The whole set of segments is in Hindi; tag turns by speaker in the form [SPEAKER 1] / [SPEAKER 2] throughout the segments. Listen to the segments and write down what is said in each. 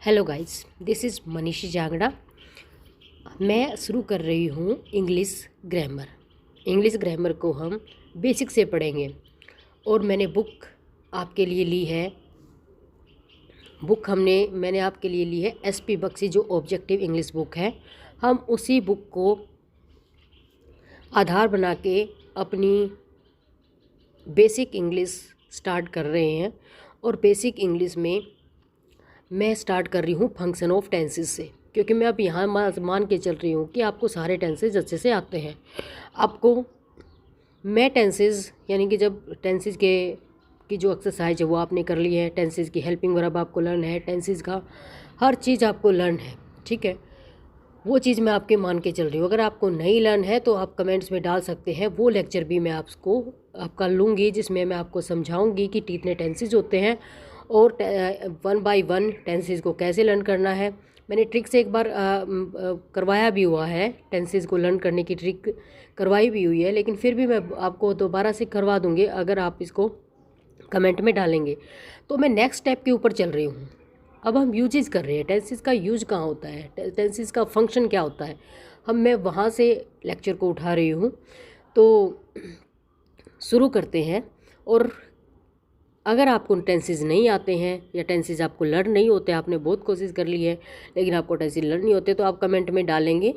[SPEAKER 1] हेलो गाइस, दिस इज़ मनीषी जांगड़ा। मैं शुरू कर रही हूँ इंग्लिश ग्रामर। इंग्लिश ग्रामर को हम बेसिक से पढ़ेंगे और मैंने बुक आपके लिए ली है। मैंने आपके लिए ली है एसपी बख्शी, जो ऑब्जेक्टिव इंग्लिश बुक है। हम उसी बुक को आधार बना के अपनी बेसिक इंग्लिश स्टार्ट कर रहे हैं। और बेसिक इंग्लिश में मैं स्टार्ट कर रही हूँ फंक्शन ऑफ टेंसेस से, क्योंकि मैं अब यहाँ मान के चल रही हूँ कि आपको सारे टेंसेस अच्छे से आते हैं। आपको मैं टेंसेस यानी कि जब टेंसेस की जो एक्सरसाइज है वो आपने कर ली है, टेंसेस की हेल्पिंग वर्ब आपको लर्न है, टेंसेस का हर चीज़ आपको लर्न है, ठीक है। वो चीज़ मैं आपके मान के चल रही हूँ। अगर आपको नहीं लर्न है तो आप कमेंट्स में डाल सकते हैं। वो लेक्चर भी मैं आपका लूँगी, जिसमें मैं आपको समझाऊँगी कि कितने टेंसेस होते हैं और 1 बाय 1 टेंसेस को कैसे लर्न करना है। मैंने ट्रिक से एक बार करवाया भी हुआ है, टेंसेस को लर्न करने की ट्रिक करवाई भी हुई है, लेकिन फिर भी मैं आपको दोबारा से करवा दूँगी अगर आप इसको कमेंट में डालेंगे। तो मैं नेक्स्ट स्टेप के ऊपर चल रही हूँ। अब हम यूजेस कर रहे हैं, टेंसेस का यूज कहाँ होता है, टेंसेस का फंक्शन क्या होता है, मैं वहाँ से लेक्चर को उठा रही हूँ। तो शुरू करते हैं। और अगर आपको टेंसेस नहीं आते हैं या टेंसेस आपको लर्न नहीं होते, आपने बहुत कोशिश कर ली है लेकिन आपको टेंसेस लर्न नहीं होते, तो आप कमेंट में डालेंगे,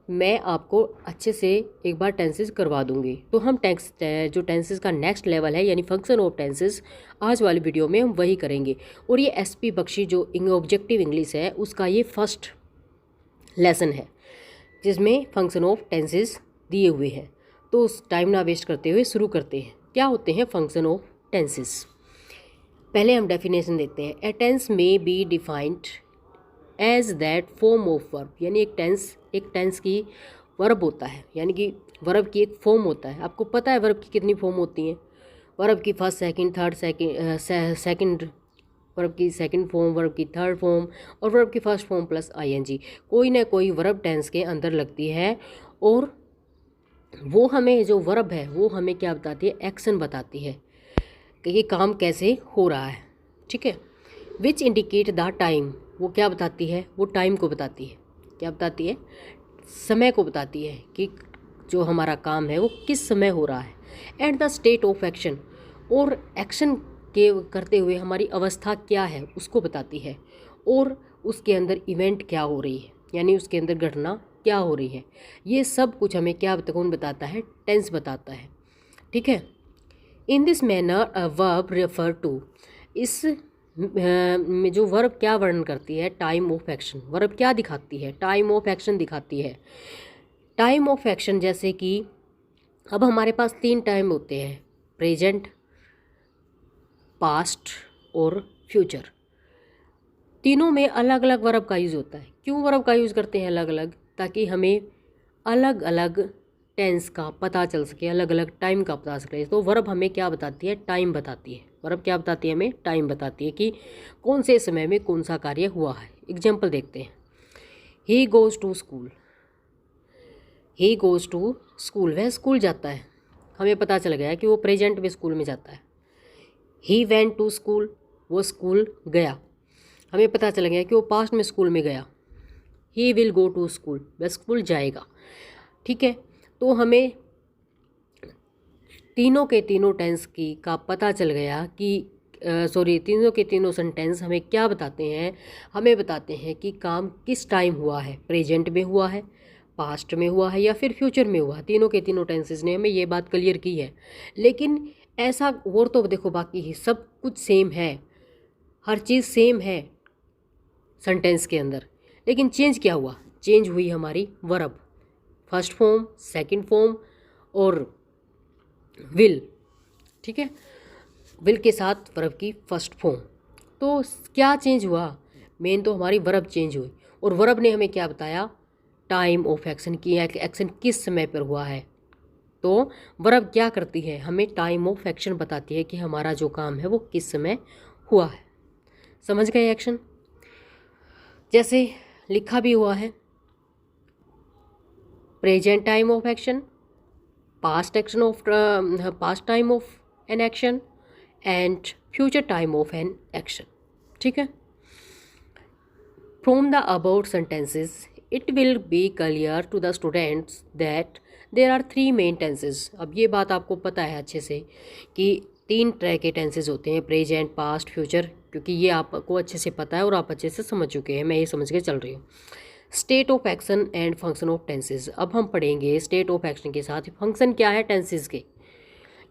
[SPEAKER 1] मैं आपको अच्छे से एक बार टेंसेस करवा दूंगी। तो हम जो टेंसेस का नेक्स्ट लेवल है यानी फंक्शन ऑफ टेंसेस, आज वाली वीडियो में हम वही करेंगे। और ये एसपी बख्शी जो ऑब्जेक्टिव इंग्लिश है उसका ये फर्स्ट लेसन है, जिसमें फंक्शन ऑफ टेंसेस दिए हुए हैं। तो उस टाइम ना वेस्ट करते हुए शुरू करते हैं। क्या होते हैं फंक्शन ऑफ टेंसेस? पहले हम डेफिनेशन देते हैं। ए टेंस में be defined as that form of verb, यानी एक टेंस की वर्ब होता है, यानी कि वर्ब की एक फॉर्म होता है। आपको पता है वर्ब की कितनी फॉर्म होती हैं? वर्ब की first, second, third, second, verb की सेकंड फॉर्म, वर्ब की थर्ड फॉर्म और वर्ब की फर्स्ट फॉर्म प्लस आईएनजी। कोई ना कोई वर्ब टेंस के अंदर लगती है। और वो हमें जो वर्ब है वो हमें क्या बताती है? एक्शन बताती है कि ये काम कैसे हो रहा है, ठीक है। विच इंडिकेट द टाइम, वो क्या बताती है? वो टाइम को बताती है। क्या बताती है? समय को बताती है कि जो हमारा काम है वो किस समय हो रहा है। At the state of action, और एक्शन के करते हुए हमारी अवस्था क्या है उसको बताती है। और उसके अंदर इवेंट क्या हो रही है, यानी उसके अंदर घटना क्या हो रही है। ये सब कुछ हमें क्या कौन बताता है? टेंस बताता है, ठीक है। In this manner a verb refer to, इस में जो वर्ब क्या वर्णन करती है? Time of action. वर्ब क्या दिखाती है? टाइम ऑफ एक्शन दिखाती है। टाइम ऑफ एक्शन जैसे कि अब हमारे पास 3 टाइम होते हैं, प्रेजेंट, पास्ट और फ्यूचर। तीनों में अलग अलग वर्ब का यूज़ होता है। क्यों वर्ब का यूज़ करते हैं अलग अलग? ताकि हमें अलग अलग टेंस का पता चल सके, अलग अलग टाइम का पता सके। तो वर्ब हमें क्या बताती है? टाइम बताती है। वर्ब क्या बताती है? हमें टाइम बताती है कि कौन से समय में कौन सा कार्य हुआ है। एग्जाम्पल देखते हैं। He goes to school, he goes to school, वह स्कूल जाता है। हमें पता चल गया कि वो प्रेजेंट में स्कूल में जाता है। ही वेंट टू स्कूल, वो स्कूल गया। हमें पता चल गया कि वो पास्ट में स्कूल में गया। He will go to school, वह स्कूल जाएगा, ठीक है। तो हमें तीनों के तीनों टेंस की का पता चल गया कि तीनों के तीनों सेंटेंस हमें क्या बताते हैं? हमें बताते हैं कि काम किस टाइम हुआ है, प्रेजेंट में हुआ है, पास्ट में हुआ है या फिर फ्यूचर में हुआ। तीनों के तीनों टेंसेस ने हमें ये बात क्लियर की है। लेकिन ऐसा और तो देखो, बाकी ही सब कुछ सेम है, हर चीज़ सेम है सेंटेंस के अंदर। लेकिन चेंज क्या हुआ? चेंज हुई हमारी verb, first form, second form और विल, ठीक है। विल के साथ वर्ब की फर्स्ट फॉर्म। तो क्या चेंज हुआ? मेन तो हमारी वर्ब चेंज हुई। और वर्ब ने हमें क्या बताया? टाइम ऑफ एक्शन की, एक्शन किस समय पर हुआ है। तो वर्ब क्या करती है? हमें टाइम ऑफ एक्शन बताती है कि हमारा जो काम है वो किस समय हुआ है। समझ गए? एक्शन जैसे लिखा भी हुआ है, present time of action, past time of an action and future time of an action, ठीक है। From the above sentences, it will be clear to the students that there are three main tenses. अब ये बात आपको पता है अच्छे से कि 3 तरह के टेंसेज होते हैं, प्रेजेंट, पास्ट, फ्यूचर, क्योंकि ये आपको अच्छे से पता है और आप अच्छे से समझ चुके हैं, मैं ये समझ के चल रही हूँ। State of action and function of tenses. अब हम पढ़ेंगे स्टेट ऑफ एक्शन के साथ फंक्शन क्या है टेंसेज के,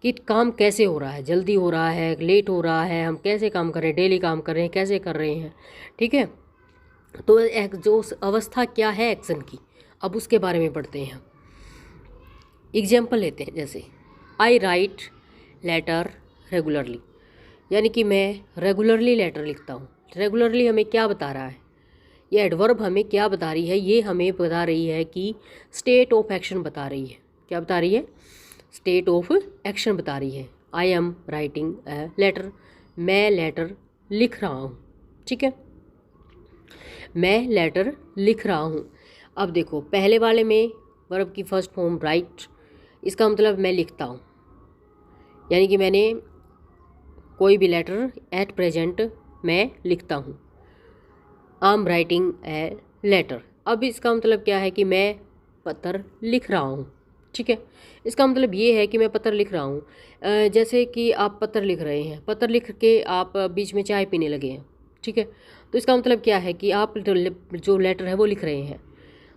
[SPEAKER 1] कि काम कैसे हो रहा है, जल्दी हो रहा है, लेट हो रहा है, हम कैसे काम कर रहे हैं, डेली काम कर रहे हैं, कैसे कर रहे हैं, ठीक है। तो जो अवस्था क्या है एक्शन की, अब उसके बारे में पढ़ते हैं। एग्जाम्पल लेते हैं, जैसे आई राइट लेटर रेगुलरली, यानी कि मैं रेगुलरली लेटर लिखता हूँ। रेगुलरली हमें क्या बता रहा है, ये एडवर्ब हमें क्या बता रही है, ये हमें बता रही है कि स्टेट ऑफ एक्शन बता रही है। क्या बता रही है? स्टेट ऑफ एक्शन बता रही है। I am writing a letter, मैं लेटर लिख रहा हूँ, ठीक है, मैं लेटर लिख रहा हूँ। अब देखो पहले वाले में वर्ब की फर्स्ट फॉर्म राइट, इसका मतलब मैं लिखता हूँ, यानी कि मैंने कोई भी लेटर एट प्रेजेंट मैं लिखता हूँ। I am writing a letter, अब इसका मतलब क्या है कि मैं पत्र लिख रहा हूँ, ठीक है। इसका मतलब ये है कि मैं पत्र लिख रहा हूँ। जैसे कि आप पत्र लिख रहे हैं, पत्र लिख के आप बीच में चाय पीने लगे हैं, ठीक है, तो इसका मतलब क्या है कि आप जो लेटर है वो लिख रहे हैं।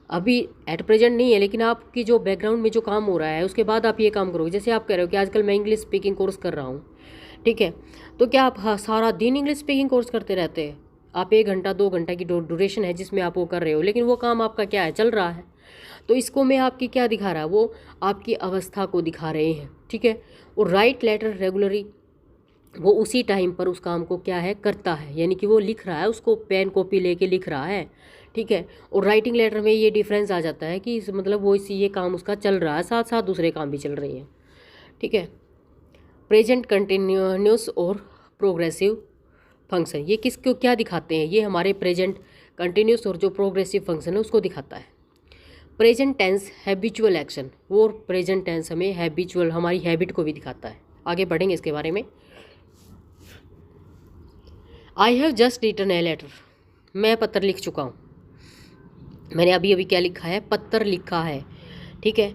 [SPEAKER 1] अभी एट प्रेजेंट नहीं है, लेकिन आपकी जो बैकग्राउंड में जो काम हो रहा है उसके बाद आप ये काम करोगे। जैसे आप कह रहे हो कि आजकल मैं इंग्लिश स्पीकिंग कोर्स कर रहा हूँ, ठीक है, तो क्या आप सारा दिन इंग्लिश स्पीकिंग कोर्स करते रहते हैं? आप 1 घंटा 2 घंटा की ड्यूरेशन है जिसमें आप वो कर रहे हो, लेकिन वो काम आपका क्या है, चल रहा है। तो इसको मैं आपकी क्या दिखा रहा है, वो आपकी अवस्था को दिखा रहे हैं, ठीक है। और राइट लेटर रेगुलरली, वो उसी टाइम पर उस काम को क्या है, करता है, यानी कि वो लिख रहा है, उसको पेन कॉपी लेके लिख रहा है, ठीक है। और राइटिंग लेटर में ये डिफरेंस आ जाता है कि मतलब वो इसी ये काम उसका चल रहा है, साथ साथ दूसरे काम भी चल रहे हैं, ठीक है। प्रेजेंट कंटिन्यूस और प्रोग्रेसिव फंक्शन, ये किसको क्या दिखाते हैं, ये हमारे प्रेजेंट कंटिन्यूस और जो प्रोग्रेसिव फंक्शन है उसको दिखाता है। प्रेजेंट टेंस हैबिचुअल एक्शन, वो प्रेजेंट टेंस हमें हैबिचुअल हमारी हैबिट को भी दिखाता है। आगे बढ़ेंगे इसके बारे में। I have just written a letter, मैं पत्र लिख चुका हूँ। मैंने अभी अभी क्या लिखा है, पत्र लिखा है, ठीक है।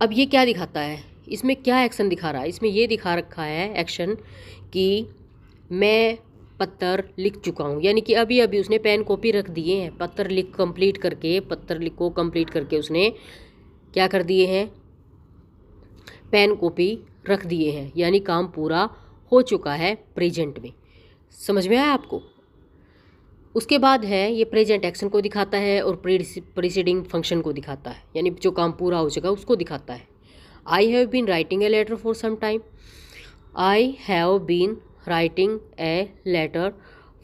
[SPEAKER 1] अब ये क्या दिखाता है, इसमें क्या एक्शन दिखा रहा है, इसमें ये दिखा रखा है एक्शन कि मैं पत्र लिख चुका हूँ, यानी कि अभी अभी उसने पेन कॉपी रख दिए हैं, पत्र लिख कंप्लीट करके, पत्र लिख को कंप्लीट करके उसने क्या कर दिए हैं, पेन कॉपी रख दिए हैं, यानी काम पूरा हो चुका है प्रेजेंट में। समझ में आया आपको? उसके बाद है ये प्रेजेंट एक्शन को दिखाता है और प्रीसीडिंग फंक्शन को दिखाता है, यानी जो काम पूरा हो चुका है उसको दिखाता है। I have been writing a letter for some time, I have been writing a letter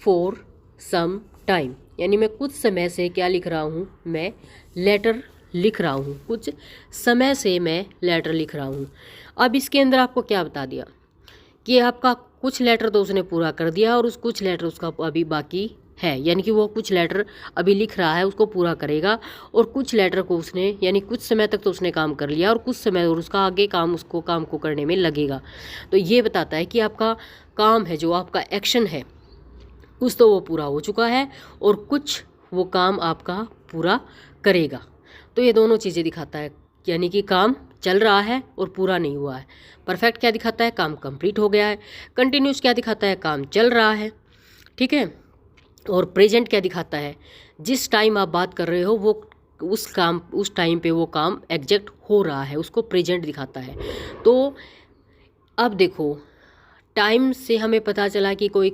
[SPEAKER 1] for some time, यानी मैं कुछ समय से क्या लिख रहा हूँ, मैं लेटर लिख रहा हूँ, कुछ समय से मैं लेटर लिख रहा हूँ। अब इसके अंदर आपको क्या बता दिया कि आपका कुछ लेटर तो उसने पूरा कर दिया और उस कुछ लेटर उसका अभी बाकी है, यानी कि वो कुछ लेटर अभी लिख रहा है, उसको पूरा करेगा। और कुछ लेटर को उसने, यानी कुछ समय तक तो उसने काम कर लिया और कुछ समय और उसका आगे काम, उसको काम को करने में लगेगा। तो ये बताता है कि आपका काम है, जो आपका एक्शन है, कुछ तो वो पूरा हो चुका है और कुछ वो काम आपका पूरा करेगा। तो ये दोनों चीज़ें दिखाता है, यानी कि काम चल रहा है और पूरा नहीं हुआ है। परफेक्ट क्या दिखाता है, काम कंप्लीट हो गया है। कंटिन्यूस क्या दिखाता है, काम चल रहा है, ठीक है। और प्रेजेंट क्या दिखाता है, जिस टाइम आप बात कर रहे हो वो उस टाइम पे वो काम एग्जैक्ट हो रहा है, उसको प्रेजेंट दिखाता है। तो अब देखो, टाइम से हमें पता चला कि कोई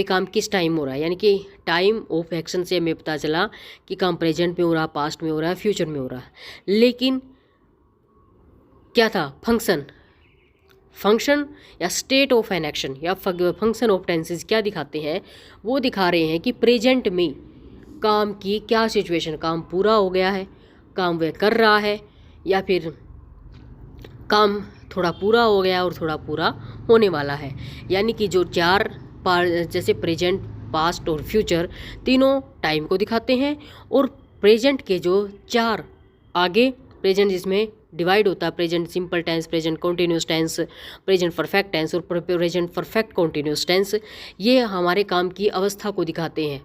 [SPEAKER 1] काम किस टाइम हो रहा है, यानी कि टाइम ऑफ एक्शन से हमें पता चला कि काम प्रेजेंट में हो रहा, पास्ट में हो रहा है, फ्यूचर में हो रहा है। लेकिन क्या था, फंक्शन या स्टेट ऑफ एन एक्शन या फंक्शन ऑफ टेंसेस क्या दिखाते हैं, वो दिखा रहे हैं कि प्रेजेंट में काम की क्या सिचुएशन, काम पूरा हो गया है, काम वह कर रहा है, या फिर काम थोड़ा पूरा हो गया और थोड़ा पूरा होने वाला है। यानी कि जो 4 जैसे प्रेजेंट, पास्ट और फ्यूचर तीनों टाइम को दिखाते हैं, और प्रेजेंट के जो 4 आगे, प्रेजेंट जिसमें डिवाइड होता है present simple tense, present continuous tense, present perfect tense और प्रेजेंट परफेक्ट कॉन्टिन्यूस टेंस। ये हमारे काम की अवस्था को दिखाते हैं।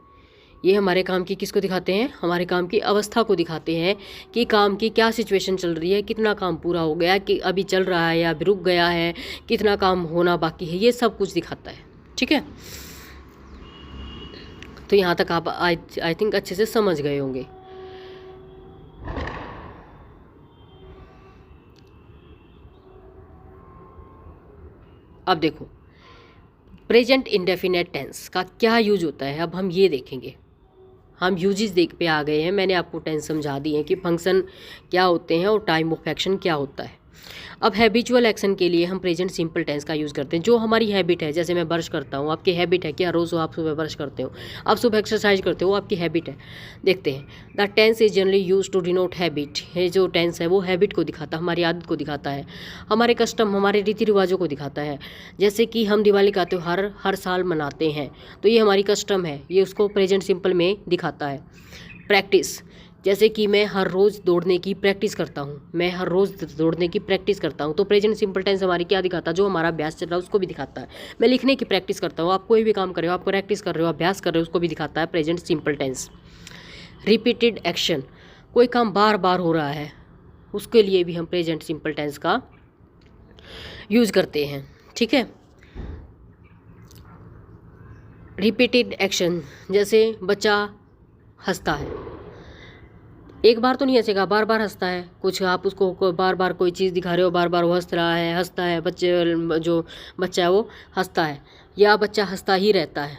[SPEAKER 1] ये हमारे काम की किसको दिखाते हैं? हमारे काम की अवस्था को दिखाते हैं कि काम की क्या सिचुएशन चल रही है, कितना काम पूरा हो गया, कि अभी चल रहा है या अभी रुक गया है, कितना काम होना बाकी है, ये सब कुछ दिखाता है। ठीक है, तो यहाँ तक आप आई थिंक अच्छे से समझ गए होंगे। अब देखो प्रेजेंट इंडेफिनेट टेंस का क्या यूज होता है, अब हम ये देखेंगे। हम यूजेस देख पे आ गए हैं, मैंने आपको टेंस समझा दी है कि फंक्शन क्या होते हैं और टाइम ऑफ एक्शन क्या होता है। अब हैबिचुअल एक्शन के लिए हम प्रेजेंट सिंपल टेंस का यूज़ करते हैं। जो हमारी हैबिट है, जैसे मैं ब्रश करता हूँ, आपकी हैबिट है कि हर रोज़ आप सुबह ब्रश करते हो, आप सुबह एक्सरसाइज करते हो, आपकी हैबिट है। देखते हैं, the tense is generally use to denote habit. है जो टेंस है वो हैबिट को दिखाता है, हमारी आदत को दिखाता है, हमारे कस्टम, हमारे रीति रिवाजों को दिखाता है। जैसे कि हम दिवाली का त्यौहार हर साल मनाते हैं, तो ये हमारी कस्टम है, ये उसको प्रेजेंट सिंपल में दिखाता है। प्रैक्टिस, जैसे कि मैं हर रोज़ दौड़ने की प्रैक्टिस करता हूँ, मैं हर रोज़ दौड़ने की प्रैक्टिस करता हूँ, तो प्रेजेंट सिंपल टेंस हमारी क्या दिखाता है? जो हमारा अभ्यास चल रहा है उसको भी दिखाता है। मैं लिखने की प्रैक्टिस करता हूँ, आप कोई भी काम कर रहे हो, आप प्रैक्टिस कर रहे हो, अभ्यास कर रहे हो, उसको भी दिखाता है present simple tense. Repeated action, कोई काम बार बार हो रहा है, उसके लिए भी हम प्रेजेंट सिंपल टेंस का यूज़ करते हैं। ठीक है, रिपीटेड एक्शन, जैसे बच्चा हंसता है, एक बार तो नहीं हंसेगा, बार बार हंसता है। कुछ आप उसको बार बार कोई चीज़ दिखा रहे हो, बार बार वो हंस रहा है, हंसता है, जो बच्चा है वो हंसता है, या बच्चा हंसता ही रहता है।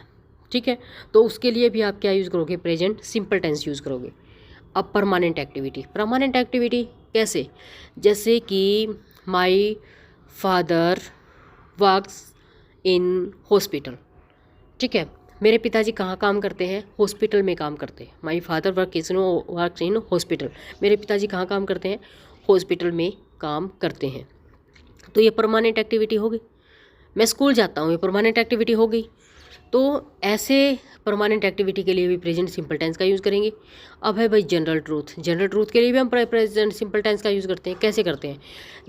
[SPEAKER 1] ठीक है, तो उसके लिए भी आप क्या यूज़ करोगे? प्रेजेंट सिंपल टेंस यूज़ करोगे। अब परमानेंट एक्टिविटी, परमानेंट एक्टिविटी कैसे? जैसे कि my father works in hospital. ठीक है, मेरे पिताजी कहाँ काम करते हैं? हॉस्पिटल में काम करते हैं। My father works in hospital, मेरे पिताजी कहाँ काम करते हैं? हॉस्पिटल में काम करते हैं। तो ये परमानेंट एक्टिविटी हो गई। मैं स्कूल जाता हूँ, ये परमानेंट एक्टिविटी हो गई। तो ऐसे परमानेंट एक्टिविटी के लिए भी प्रेजेंट सिंपल टेंस का यूज़ करेंगे। अब है भाई जनरल ट्रूथ, जनरल ट्रूथ के लिए भी हम प्रेजेंट सिंपल टेंस का यूज़ करते हैं। कैसे करते हैं?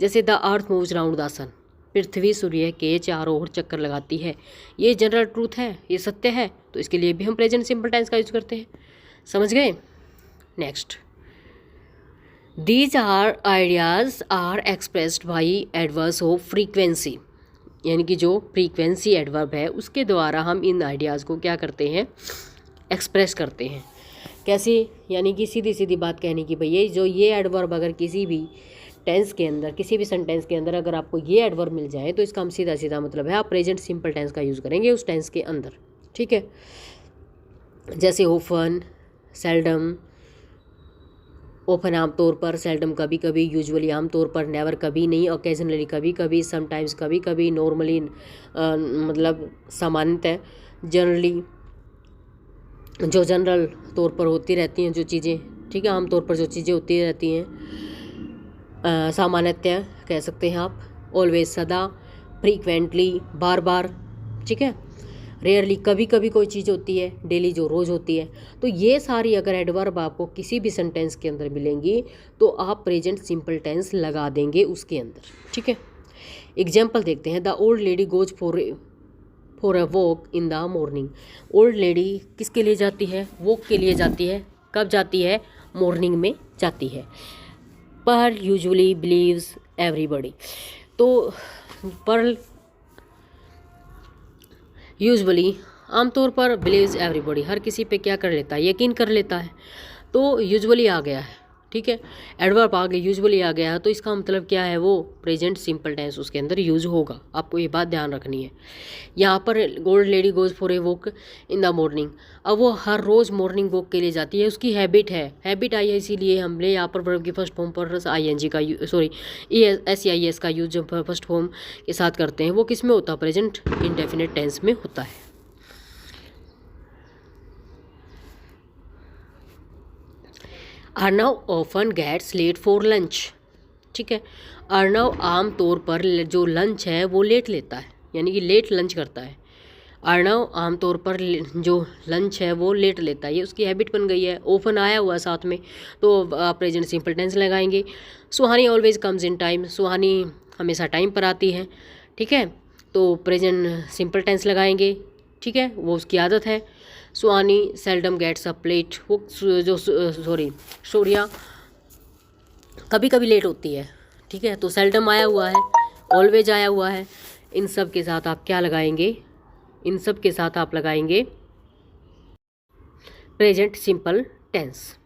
[SPEAKER 1] जैसे the earth moves round the sun, पृथ्वी सूर्य के चारों ओर चक्कर लगाती है, ये जनरल ट्रूथ है, ये सत्य है, तो इसके लिए भी हम प्रेजेंट सिंपल टेंस का यूज़ करते हैं। समझ गए? Next, these are ideas are expressed by adverbs of frequency, यानी कि जो फ्रीक्वेंसी एडवर्ब है उसके द्वारा हम इन आइडियाज़ को क्या करते हैं? एक्सप्रेस करते हैं। कैसे? यानी कि सीधी सीधी बात कहने की, भैया जो ये एडवर्ब अगर किसी भी टेंस के अंदर, किसी भी सेंटेंस के अंदर अगर आपको ये एडवर्ब मिल जाए तो इसका हम सीधा सीधा मतलब है आप प्रेजेंट सिंपल टेंस का यूज़ करेंगे उस टेंस के अंदर। ठीक है, जैसे ओफन, सेल्डम। ओफन आमतौर पर, सेल्डम कभी कभी, यूजुअली आमतौर पर, नेवर कभी नहीं, ओकेजनली कभी कभी, समटाइम्स कभी कभी, नॉर्मली मतलब सामान्यतः, जनरली जो जनरल तौर पर होती रहती हैं जो चीज़ें। ठीक है, आमतौर पर जो चीज़ें होती रहती हैं, सामान्यतः कह सकते हैं आप, ऑलवेज सदा, फ्रीक्वेंटली बार बार। ठीक है, रेयरली कभी कभी कोई चीज़ होती है, डेली जो रोज़ होती है। तो ये सारी अगर एडवर्ब आपको किसी भी सेंटेंस के अंदर मिलेंगी तो आप प्रेजेंट सिंपल टेंस लगा देंगे उसके अंदर। ठीक है, एग्जाम्पल देखते हैं। The old lady goes for a walk in the morning. Old lady किसके लिए जाती है? वॉक के लिए जाती है। कब जाती है? मॉर्निंग में जाती है। पर यूजुअली बिलीव्स एवरीबडी, तो पर यूजुअली आमतौर पर बिलीव्स एवरीबडी, हर किसी पे क्या कर लेता है? यकीन कर लेता है। तो यूजुअली आ गया है। ठीक है, एडवर्ब आ गया, यूजुअली आ गया, तो इसका मतलब क्या है? वो प्रेजेंट सिंपल टेंस उसके अंदर यूज होगा। आपको ये बात ध्यान रखनी है। यहाँ पर old lady goes for a walk in the morning, अब वो हर रोज़ मॉर्निंग वॉक के लिए जाती है, उसकी हैबिट है। हैबिट आई है, इसीलिए हमने यहाँ पर वर्ब की फर्स्ट फॉर्म पर ING का SEIS का यूज जब फर्स्ट फॉर्म के साथ करते हैं वो किस में होता है? प्रेजेंट इंडेफिनिट टेंस में होता है। Arnav often gets late for lunch. ठीक है, अर्नव आम तौर पर जो लंच है वो लेट लेता है, यानी कि लेट लंच करता है। अर्णव आमतौर पर जो लंच है वो लेट लेता है, ये उसकी हैबिट बन गई है। ओफन आया हुआ साथ में, तो आप प्रेजेंट सिंपल टेंस लगाएंगे। सुहानी ऑलवेज कम्स इन टाइम, सुहानी हमेशा टाइम पर आती है, ठीक है, तो प्रेजेंट सिंपल टेंस लगाएंगे, ठीक है, वो उसकी आदत है। सुहानी सेल्डम गेट्स अ प्लेट, वो जो शौर्या कभी कभी लेट होती है, ठीक है, तो सेल्डम आया हुआ है, ऑलवेज आया हुआ है। इन सब के साथ आप क्या लगाएंगे, इन सब के साथ आप लगाएंगे present simple tense.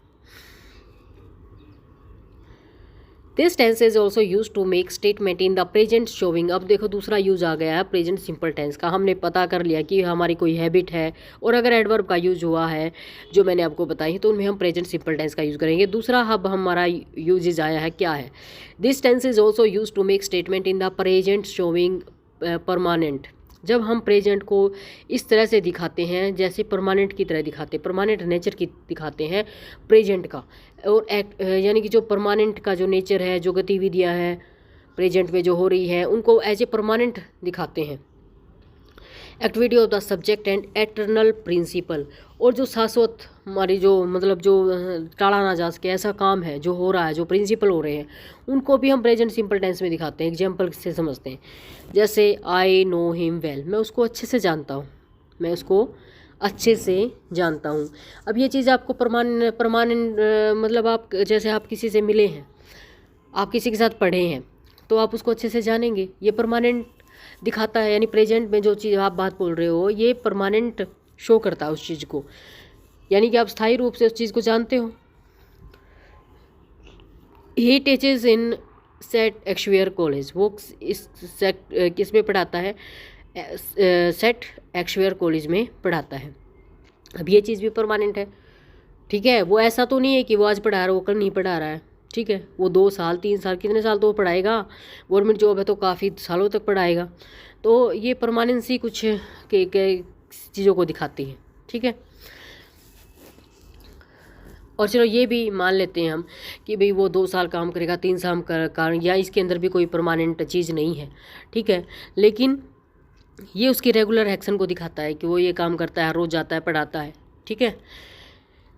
[SPEAKER 1] This tense is also use to make statement in the present showing. अब देखो दूसरा यूज आ गया है प्रेजेंट सिंपल टेंस का। हमने पता कर लिया कि हमारी कोई हैबिट है और अगर एडवर्ब का यूज हुआ है जो मैंने आपको बताई तो उनमें हम प्रेजेंट सिंपल टेंस का यूज़ करेंगे। दूसरा अब हमारा यूजेज आया है, क्या है, this tense is also use to make statement in the present showing permanent. जब हम प्रेजेंट को इस तरह से दिखाते हैं जैसे परमानेंट की तरह दिखाते हैं, परमानेंट नेचर की दिखाते हैं प्रेजेंट का, और यानी कि जो परमानेंट का जो नेचर है, जो गतिविधियां हैं प्रेजेंट में जो हो रही है उनको एज ए परमानेंट दिखाते हैं। Activity of the subject and eternal principle, और जो शाश्वत हमारी जो मतलब जो टाला ना जा सके ऐसा काम है जो हो रहा है, जो प्रिंसिपल हो रहे हैं, उनको भी हम प्रेजेंट सिंपल टेंस में दिखाते हैं। एग्जाम्पल से समझते हैं, जैसे आई नो हिम वेल, मैं उसको अच्छे से जानता हूँ, मैं उसको अच्छे से जानता हूँ। अब ये चीज़ आपको परमानेंट मतलब आप जैसे आप किसी से मिले हैं, आप किसी के साथ पढ़े हैं तो आप उसको अच्छे से जानेंगे, ये परमानेंट दिखाता है। यानी प्रेजेंट में जो चीज़ आप बात बोल रहे हो ये परमानेंट शो करता है उस चीज़ को, यानी कि आप स्थायी रूप से उस चीज़ को जानते हो। He teaches in Saint Xavier college, वो इस सेट किस में पढ़ाता है, सेट एक्शवेयर कॉलेज में पढ़ाता है। अब ये चीज़ भी परमानेंट है, ठीक है, वो ऐसा तो नहीं है कि वो आज पढ़ा रहा है वो कल नहीं पढ़ा रहा है, ठीक है, वो 2 साल 3 साल कितने साल तो वो पढ़ाएगा, गवर्नमेंट जॉब है तो काफ़ी सालों तक पढ़ाएगा। तो ये परमानेंसी कुछ के चीज़ों को दिखाती है, ठीक है। और चलो ये भी मान लेते हैं हम कि भाई वो 2 साल काम करेगा, 3 साल का, या इसके अंदर भी कोई परमानेंट चीज़ नहीं है, ठीक है, लेकिन ये उसकी रेगुलर एक्शन को दिखाता है कि वो ये काम करता है, रोज़ जाता है, पढ़ाता है, ठीक है।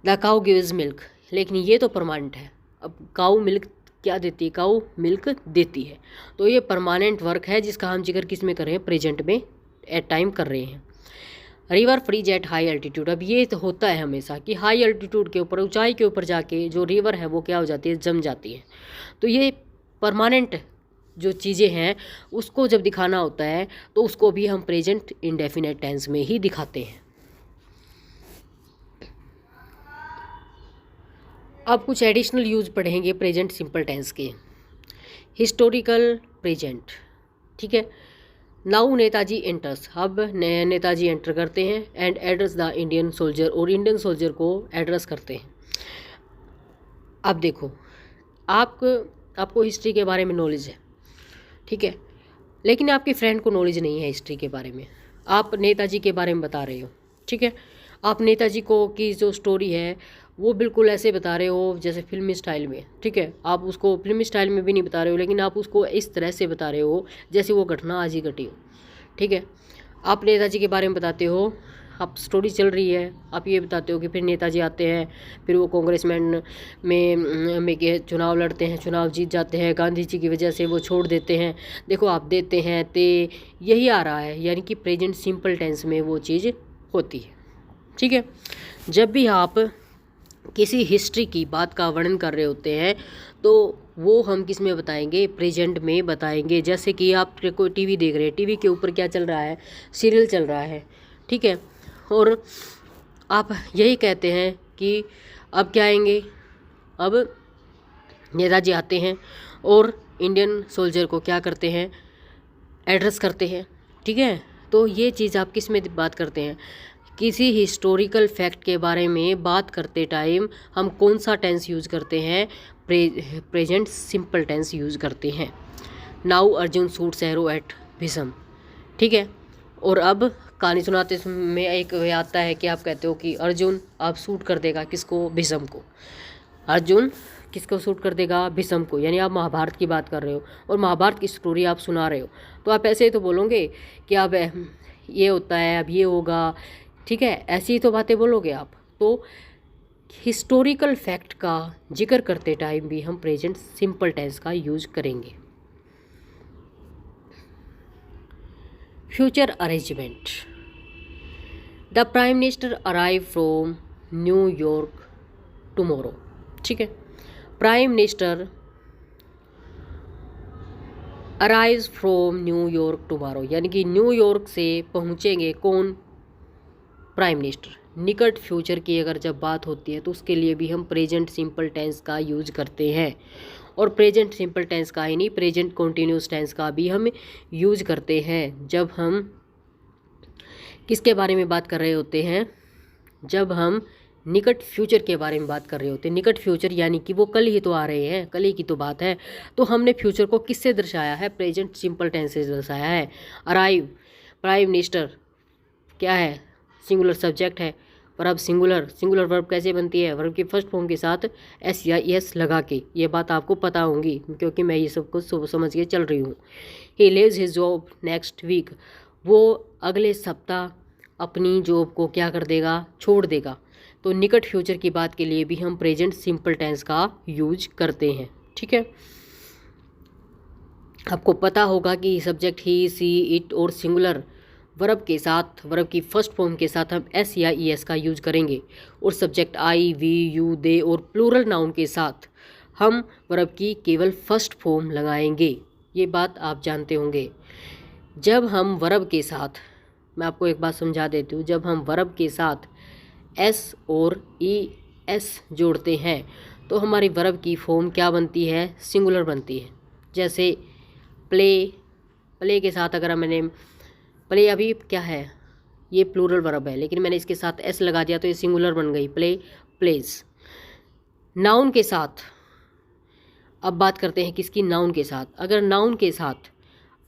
[SPEAKER 1] द काऊ गिव्स मिल्क, लेकिन ये तो परमानेंट है। अब काऊ मिल्क क्या देती है, काऊ मिल्क देती है, तो ये परमानेंट वर्क है जिसका हम जिक्र किस में कर रहे हैं, प्रेजेंट में एट टाइम कर रहे हैं। River freeze at high altitude, अब ये तो होता है हमेशा कि हाई एल्टीट्यूड के ऊपर, ऊंचाई के ऊपर जाके जो रिवर है वो क्या हो जाती है, जम जाती है। तो ये परमानेंट जो चीज़ें हैं उसको जब दिखाना होता है तो उसको भी हम प्रेजेंट इंडेफिनेट टेंस में ही दिखाते हैं। अब कुछ एडिशनल यूज पढ़ेंगे प्रेजेंट सिंपल टेंस के। हिस्टोरिकल प्रेजेंट, ठीक है, नाउ नेताजी एंटर्स, अब नेताजी एंटर करते हैं, and address the Indian soldier, और इंडियन सोल्जर को एड्रेस करते हैं। अब देखो आपको हिस्ट्री के बारे में नॉलेज है, ठीक है, लेकिन आपके फ्रेंड को नॉलेज नहीं है हिस्ट्री के बारे में, आप नेताजी के बारे में बता रहे हो, ठीक है, आप नेताजी को की जो स्टोरी है वो बिल्कुल ऐसे बता रहे हो जैसे फिल्मी स्टाइल में, ठीक है, आप उसको फिल्मी स्टाइल में भी नहीं बता रहे हो, लेकिन आप उसको इस तरह से बता रहे हो जैसे वो घटना आज ही घटी हो, ठीक है। आप नेताजी के बारे में बताते हो, आप स्टोरी चल रही है, आप ये बताते हो कि फिर नेताजी आते हैं, फिर वो कांग्रेसमैन में के चुनाव लड़ते हैं, चुनाव जीत जाते हैं, गांधी जी की वजह से वो छोड़ देते हैं, देखो आप देते हैं, ते यही आ रहा है, यानी कि प्रेजेंट सिंपल टेंस में वो चीज़ होती है, ठीक है। जब भी आप किसी हिस्ट्री की बात का वर्णन कर रहे होते हैं तो वो हम किस में बताएंगे, प्रेजेंट में बताएंगे। जैसे कि आप कोई टीवी देख रहे हैं, टीवी के ऊपर क्या चल रहा है, सीरियल चल रहा है, ठीक है, और आप यही कहते हैं कि अब क्या आएंगे, अब नेताजी आते हैं और इंडियन सोल्जर को क्या करते हैं, एड्रेस करते हैं, ठीक है। तो ये चीज़ आप किस में बात करते हैं, किसी हिस्टोरिकल फैक्ट के बारे में बात करते टाइम हम कौन सा टेंस यूज़ करते हैं, प्रेजेंट सिंपल टेंस यूज़ करते हैं। Now Arjun shoots arrow at Bhishma, ठीक है, और अब कहानी सुनाते में एक वे आता है कि आप कहते हो कि अर्जुन अब शूट कर देगा किसको, भीष्म को, अर्जुन किसको शूट कर देगा, भीष्म को, यानी आप महाभारत की बात कर रहे हो और महाभारत की स्टोरी आप सुना रहे हो, तो आप ऐसे ही तो बोलोगे कि अब ये होता है, अब ये होगा, ठीक है, ऐसी ही तो बातें बोलोगे आप। तो हिस्टोरिकल फैक्ट का जिक्र करते टाइम भी हम प्रेजेंट सिंपल टेंस का यूज करेंगे। Future arrangement. The prime minister arrive from New York tomorrow. ठीक है, prime minister arrive from New York tomorrow, यानी कि न्यूयॉर्क से पहुंचेंगे कौन? Prime minister. निकट फ्यूचर की अगर जब बात होती है तो उसके लिए भी हम प्रेजेंट सिंपल टेंस का यूज करते हैं, और प्रेजेंट सिंपल टेंस का ही नहीं, प्रेजेंट कॉन्टिन्यूस टेंस का भी हम यूज करते हैं जब हम किसके बारे में बात कर रहे होते हैं? जब हम निकट फ्यूचर के बारे में बात कर रहे होते हैं। निकट फ्यूचर यानी कि वो कल ही तो आ रहे हैं, कल ही की तो बात है। तो हमने फ्यूचर को किससे दर्शाया है? प्रेजेंट सिंपल टेंस से दर्शाया है। अराइव, प्राइम मिनिस्टर क्या है? सिंगुलर सब्जेक्ट है। वर्ब सिंगुलर, सिंगुलर वर्ब कैसे बनती है? वर्ब की फर्स्ट फॉर्म के साथ एस या एस लगा के। ये बात आपको पता होगी क्योंकि मैं ये सब कुछ समझ के चल रही हूँ। He leaves his job next week, वो अगले सप्ताह अपनी जॉब को क्या कर देगा? छोड़ देगा। तो निकट फ्यूचर की बात के लिए भी हम प्रेजेंट सिंपल टेंस का यूज करते हैं। ठीक है, आपको पता होगा कि सब्जेक्ट ही, सी, इट और सिंगुलर वर्ब के साथ, वर्ब की फर्स्ट फॉर्म के साथ हम एस या ई एस का यूज करेंगे, और subject I, we, you, they और प्लूरल नाउन के साथ हम वर्ब की केवल फर्स्ट फॉर्म लगाएंगे। ये बात आप जानते होंगे। जब हम वर्ब के साथ, मैं आपको एक बात समझा देती हूँ, जब हम वर्ब के साथ एस और ई एस जोड़ते हैं तो हमारी वर्ब की फॉर्म क्या बनती है? सिंगुलर बनती है। जैसे प्ले, प्ले के साथ अगर मैंने, प्ले अभी क्या है? ये प्लूरल वर्ब है, लेकिन मैंने इसके साथ एस लगा दिया तो ये सिंगुलर बन गई, प्ले, प्लेज। नाउन के साथ अब बात करते हैं किसकी? नाउन के साथ। अगर नाउन के साथ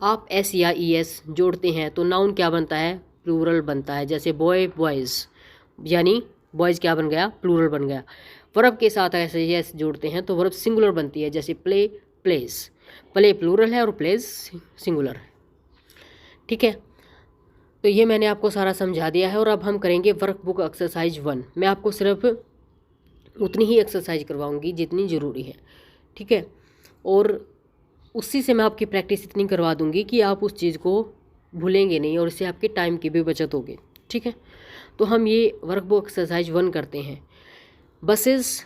[SPEAKER 1] आप एस या ई एस जोड़ते हैं तो नाउन क्या बनता है? प्लूरल बनता है। जैसे बॉय, बॉयज़, यानी बॉयज़ क्या बन गया? प्लूरल बन गया। वर्ब के साथ ऐसे एस जोड़ते हैं तो वर्ब सिंगुलर बनती है। जैसे प्ले, प्लेज। प्ले प्लूरल है और प्लेज सिंगुलर है। ठीक है, तो ये मैंने आपको सारा समझा दिया है। और अब हम करेंगे वर्कबुक एक्सरसाइज 1। मैं आपको सिर्फ उतनी ही एक्सरसाइज करवाऊंगी जितनी ज़रूरी है। ठीक है, और उसी से मैं आपकी प्रैक्टिस इतनी करवा दूंगी कि आप उस चीज़ को भूलेंगे नहीं, और इससे आपके टाइम की भी बचत होगी। ठीक है, तो हम ये वर्कबुक एक्सरसाइज 1 करते हैं। Buses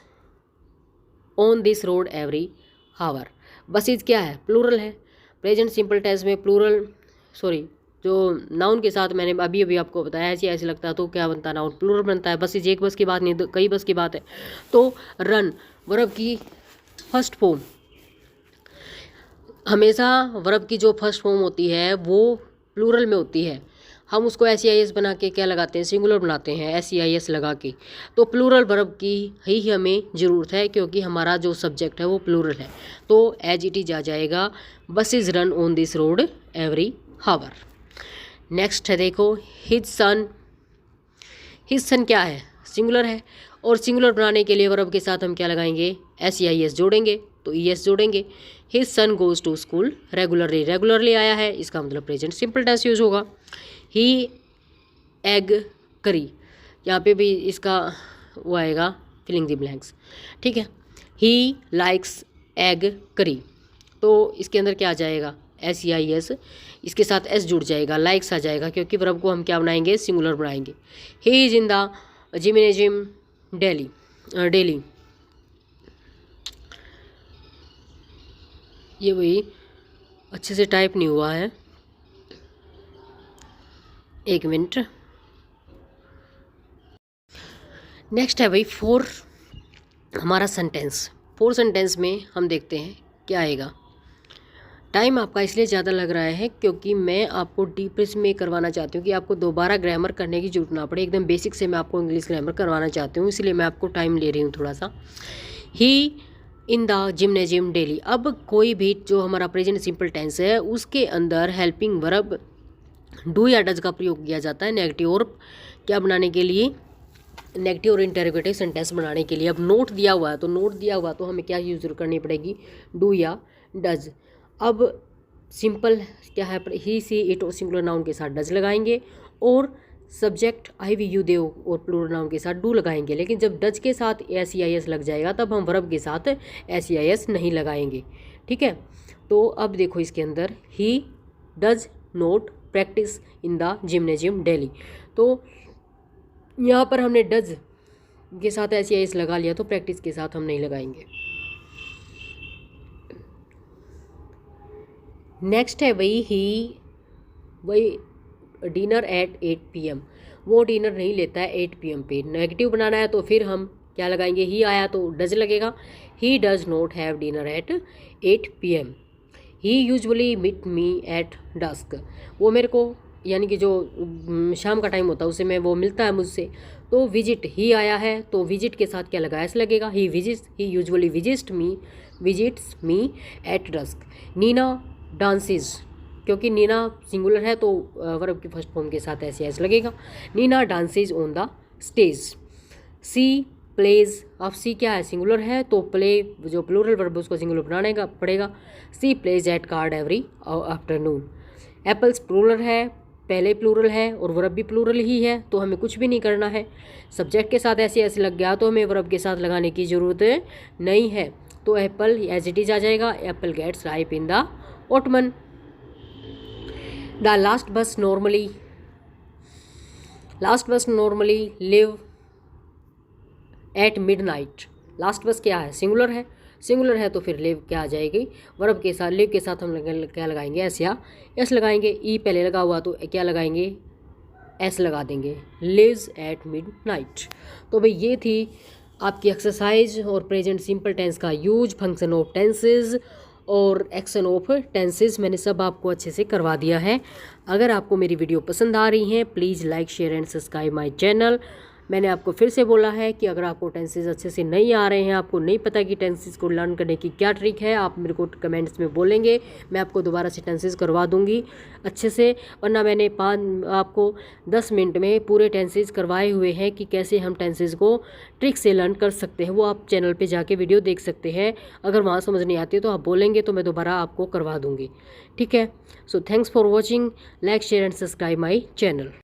[SPEAKER 1] on this road every hour. Buses क्या है? प्लूरल है। प्रेजेंट सिंपल टेंस में प्लूरल, सॉरी, जो नाउन के साथ मैंने अभी अभी आपको बताया, ऐसे ऐसे लगता है तो क्या बनता है? नाउन प्लूरल बनता है। बसेज एक बस की बात नहीं, कई बस की बात है। तो रन, वर्ब की फर्स्ट फॉर्म, हमेशा वर्ब की जो फर्स्ट फॉर्म होती है वो प्लूरल में होती है। हम उसको एस आई एस बना के क्या लगाते हैं? सिंगुलर बनाते हैं, एस आई एस लगा के। तो प्लूरल वर्ब की ही हमें ज़रूरत है क्योंकि हमारा जो सब्जेक्ट है वो प्लूरल है। तो एज इट इज आ जाएगा, buses run on this road every hour. Next है, देखो, हिज सन। हिज सन क्या है? सिंगुलर है, और सिंगुलर बनाने के लिए वर्ब के साथ हम क्या लगाएंगे? एस आई एस जोड़ेंगे, तो ई एस जोड़ेंगे। His son goes to school regularly, regularly आया है, इसका मतलब प्रेजेंट सिंपल टेंस यूज होगा। ही एग करी, यहाँ पे भी इसका वो आएगा, फिलिंग द ब्लैंक्स। ठीक है, ही लाइक्स एग करी, तो इसके अंदर क्या आ जाएगा? एस आई एस, इसके साथ एस जुड़ जाएगा, लाइक्स आ जाएगा, क्योंकि वर्ब को हम क्या बनाएंगे? सिंगुलर बनाएंगे। He is in the gymnasium daily, daily, ये वही अच्छे से टाइप नहीं हुआ है, एक मिनट। नेक्स्ट है भाई 4 हमारा सेंटेंस। 4 सेंटेंस में हम देखते हैं क्या आएगा। टाइम आपका इसलिए ज़्यादा लग रहा है क्योंकि मैं आपको डीप में करवाना चाहती हूँ कि आपको दोबारा ग्रामर करने की जरूरत ना पड़े। एकदम बेसिक से मैं आपको इंग्लिश ग्रामर करवाना चाहती हूँ, इसलिए मैं आपको टाइम ले रही हूँ थोड़ा सा। ही इन द जिम्नेजियम डेली। अब कोई भी जो हमारा प्रेजेंट सिंपल टेंस है उसके अंदर हेल्पिंग वर्ब डू या डज का प्रयोग किया जाता है नेगेटिव और क्या बनाने के लिए? नेगेटिव और इंटरोगेटिव सेंटेंस बनाने के लिए। अब नोट दिया हुआ है, तो नोट दिया हुआ तो हमें क्या यूज करनी पड़ेगी? डू या डज। अब सिंपल क्या है? ही, सी, इट और सिंगुलर नाउन के साथ डज लगाएंगे, और subject I we you they और प्लूरल नाउन के साथ डू लगाएंगे। लेकिन जब डज के साथ एस ई आई एस लग जाएगा तब हम वर्ब के साथ एस ई आई एस नहीं लगाएंगे। ठीक है, तो अब देखो इसके अंदर he does note practice in the gymnasium daily, तो यहाँ पर हमने डज के साथ एस ई आई एस लगा लिया, तो प्रैक्टिस के साथ हम नहीं लगाएंगे। नेक्स्ट है वही डिनर एट 8 PM। वो डिनर नहीं लेता है 8 PM पे। नेगेटिव बनाना है तो फिर हम क्या लगाएंगे, ही आया तो डज लगेगा। He does not have dinner at 8 PM। He usually meet me at dusk. वो मेरे को यानी कि जो शाम का टाइम होता है उसे में वो मिलता है मुझसे। तो विजिट ही आया है तो विजिट के साथ क्या लगा, एस लगेगा। He usually visits me at dusk. Neena dances, क्योंकि नीना सिंगुलर है तो वर्ब की फर्स्ट फॉर्म के साथ ऐसे एस लगेगा। Neena dances on the stage. She plays, अब सी क्या है, सिंगुलर है तो प्ले जो प्लूरल वर्ब उसको सिंगुलर बनाने का पड़ेगा। She plays at card every afternoon. Apples plural है, पहले प्लूरल है और वर्ब भी प्लूरल ही है, तो हमें कुछ भी नहीं करना है। सब्जेक्ट के साथ ऐसे लग गया तो हमें वर्ब के साथ लगाने की ज़रूरत नहीं है। तो एप्पल एज इट इज आ जाएगा। Apple gets ripe in the autumn. The last bus normally live at midnight। Last bus क्या है, सिंगुलर है। सिंगुलर है तो फिर लिव क्या आ जाएगी, वर्ब के साथ। लिव के साथ हम क्या लगाएंगे, एस या एस लगाएंगे। ई पहले लगा हुआ तो क्या लगाएंगे, एस लगा देंगे। Lives at midnight. तो भाई ये थी आपकी एक्सरसाइज और प्रेजेंट सिंपल टेंस का यूज, फंक्शन ऑफ टेंसेज और एक्शन ऑफ टेंसेज मैंने सब आपको अच्छे से करवा दिया है। अगर आपको मेरी वीडियो पसंद आ रही है please like share and subscribe my channel. मैंने आपको फिर से बोला है कि अगर आपको टेंसेज अच्छे से नहीं आ रहे हैं, आपको नहीं पता कि टेंसेज को लर्न करने की क्या ट्रिक है, आप मेरे को कमेंट्स में बोलेंगे, मैं आपको दोबारा से टेंसेज करवा दूंगी अच्छे से। वरना मैंने आपको 10 मिनट में पूरे टेंसेज करवाए हुए हैं कि कैसे हम टेंसेज को ट्रिक से लर्न कर सकते हैं। वो आप चैनल पर जाके वीडियो देख सकते हैं। अगर वहाँ समझ नहीं आती तो आप बोलेंगे तो मैं दोबारा आपको करवा दूँगी। ठीक है, so thanks for watching, like share and subscribe my channel.